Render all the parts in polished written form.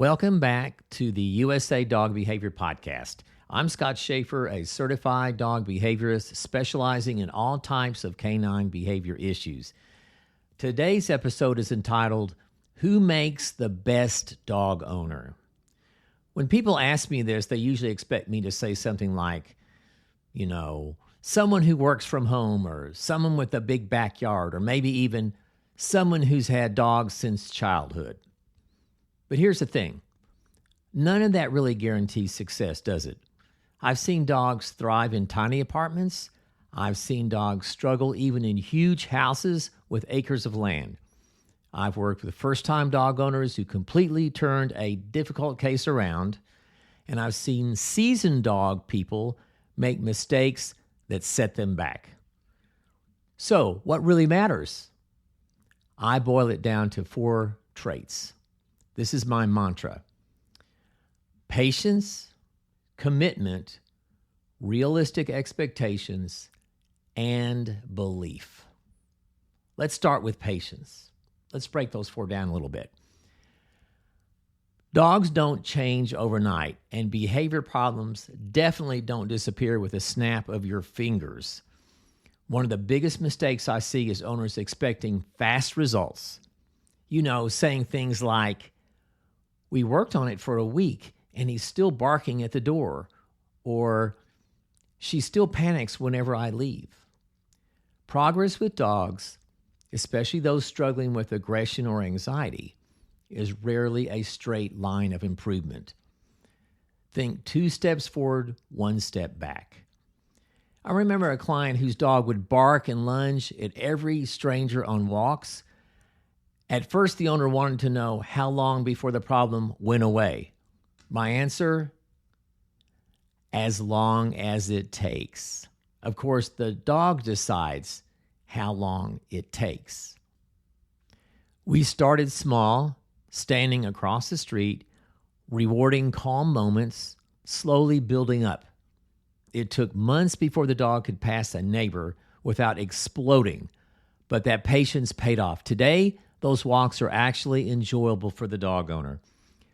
Welcome back to the USA Dog Behavior Podcast. I'm Scott Sheaffer, a certified dog behaviorist specializing in all types of canine behavior issues. Today's episode is entitled, Who Makes the Best Dog Owner? When people ask me this, they usually expect me to say something like, someone who works from home, or someone with a big backyard, or maybe even someone who's had dogs since childhood. But here's the thing. None of that really guarantees success, does it? I've seen dogs thrive in tiny apartments. I've seen dogs struggle even in huge houses with acres of land. I've worked with first-time dog owners who completely turned a difficult case around. And I've seen seasoned dog people make mistakes that set them back. So, what really matters? I boil it down to 4 traits. This is my mantra. Patience, commitment, realistic expectations, and belief. Let's start with patience. Let's break those 4 down a little bit. Dogs don't change overnight, and behavior problems definitely don't disappear with a snap of your fingers. One of the biggest mistakes I see is owners expecting fast results. Saying things like, we worked on it for a week and he's still barking at the door, or she still panics whenever I leave. Progress with dogs, especially those struggling with aggression or anxiety, is rarely a straight line of improvement. Think 2 steps forward, 1 step back. I remember a client whose dog would bark and lunge at every stranger on walks. At first, the owner wanted to know how long before the problem went away. My answer, as long as it takes. Of course, the dog decides how long it takes. We started small, standing across the street, rewarding calm moments, slowly building up. It took months before the dog could pass a neighbor without exploding, but that patience paid off. Today, those walks are actually enjoyable for the dog owner.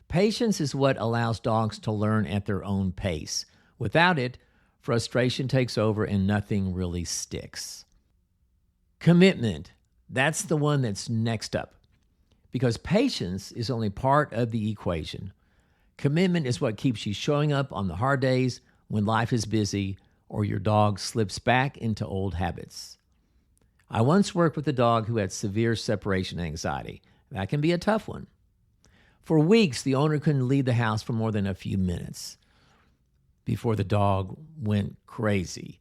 Patience is what allows dogs to learn at their own pace. Without it, frustration takes over and nothing really sticks. Commitment, that's the one that's next up, because patience is only part of the equation. Commitment is what keeps you showing up on the hard days when life is busy or your dog slips back into old habits. I once worked with a dog who had severe separation anxiety. That can be a tough one. For weeks, the owner couldn't leave the house for more than a few minutes before the dog went crazy.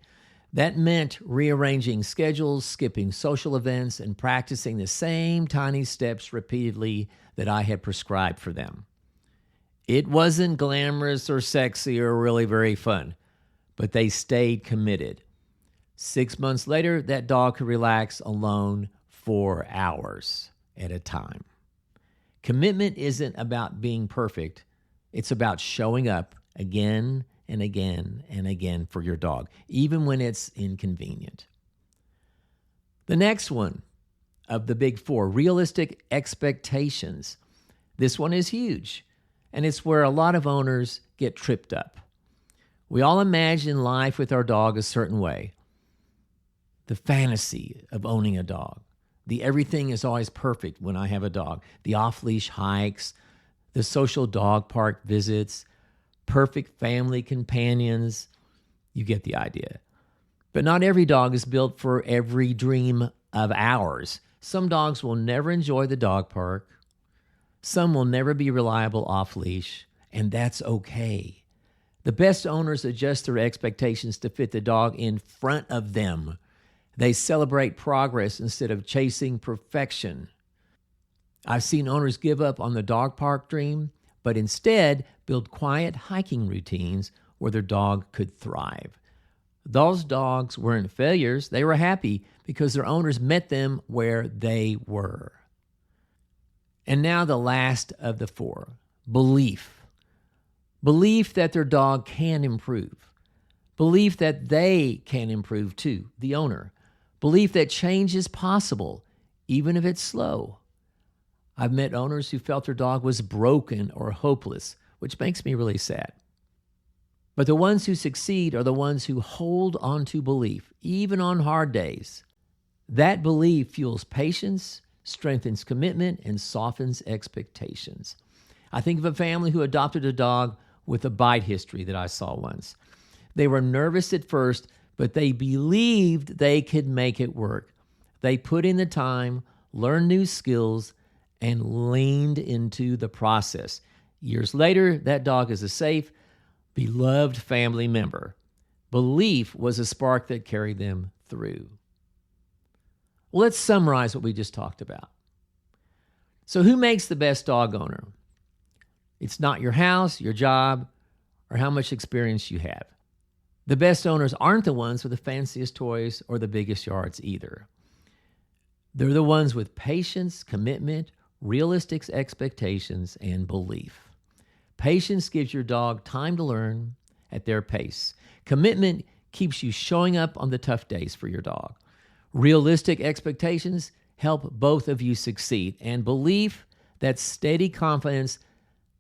That meant rearranging schedules, skipping social events, and practicing the same tiny steps repeatedly that I had prescribed for them. It wasn't glamorous or sexy or really very fun, but they stayed committed. 6 months later, that dog could relax alone for hours at a time. Commitment isn't about being perfect. It's about showing up again and again and again for your dog, even when it's inconvenient. The next one of the big 4, realistic expectations. This one is huge, and it's where a lot of owners get tripped up. We all imagine life with our dog a certain way. The fantasy of owning a dog. The everything is always perfect when I have a dog. The off-leash hikes, the social dog park visits, perfect family companions. You get the idea. But not every dog is built for every dream of ours. Some dogs will never enjoy the dog park. Some will never be reliable off-leash, and that's okay. The best owners adjust their expectations to fit the dog in front of them. They celebrate progress instead of chasing perfection. I've seen owners give up on the dog park dream, but instead build quiet hiking routines where their dog could thrive. Those dogs weren't failures. They were happy because their owners met them where they were. And now the last of the 4, belief. Belief that their dog can improve. Belief that they can improve too, the owner. Belief that change is possible, even if it's slow. I've met owners who felt their dog was broken or hopeless, which makes me really sad. But the ones who succeed are the ones who hold on to belief, even on hard days. That belief fuels patience, strengthens commitment, and softens expectations. I think of a family who adopted a dog with a bite history that I saw once. They were nervous at first, but they believed they could make it work. They put in the time, learned new skills, and leaned into the process. Years later, that dog is a safe, beloved family member. Belief was a spark that carried them through. Well, let's summarize what we just talked about. So who makes the best dog owner? It's not your house, your job, or how much experience you have. The best owners aren't the ones with the fanciest toys or the biggest yards either. They're the ones with patience, commitment, realistic expectations, and belief. Patience gives your dog time to learn at their pace. Commitment keeps you showing up on the tough days for your dog. Realistic expectations help both of you succeed. And belief, that steady confidence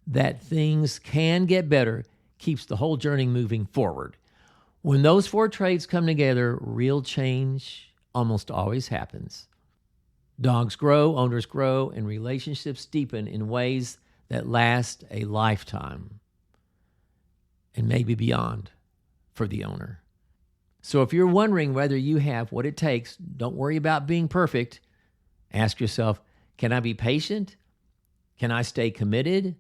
that things can get better, keeps the whole journey moving forward. When those four traits come together, real change almost always happens. Dogs grow, owners grow, and relationships deepen in ways that last a lifetime and maybe beyond for the owner. So if you're wondering whether you have what it takes, don't worry about being perfect. Ask yourself, can I be patient? Can I stay committed?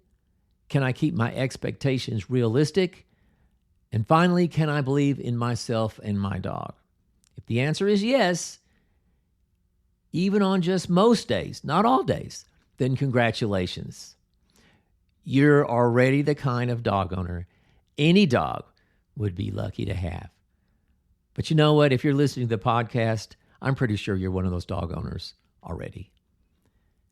Can I keep my expectations realistic? And finally, can I believe in myself and my dog? If the answer is yes, even on just most days, not all days, then congratulations. You're already the kind of dog owner any dog would be lucky to have. But you know what? If you're listening to the podcast, I'm pretty sure you're one of those dog owners already.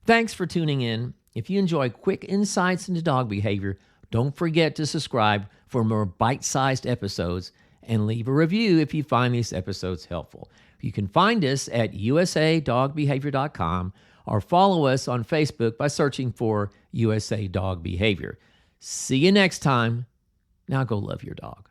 Thanks for tuning in. If you enjoy quick insights into dog behavior, don't forget to subscribe for more bite-sized episodes and leave a review if you find these episodes helpful. You can find us at usadogbehavior.com or follow us on Facebook by searching for USA Dog Behavior. See you next time. Now go love your dog.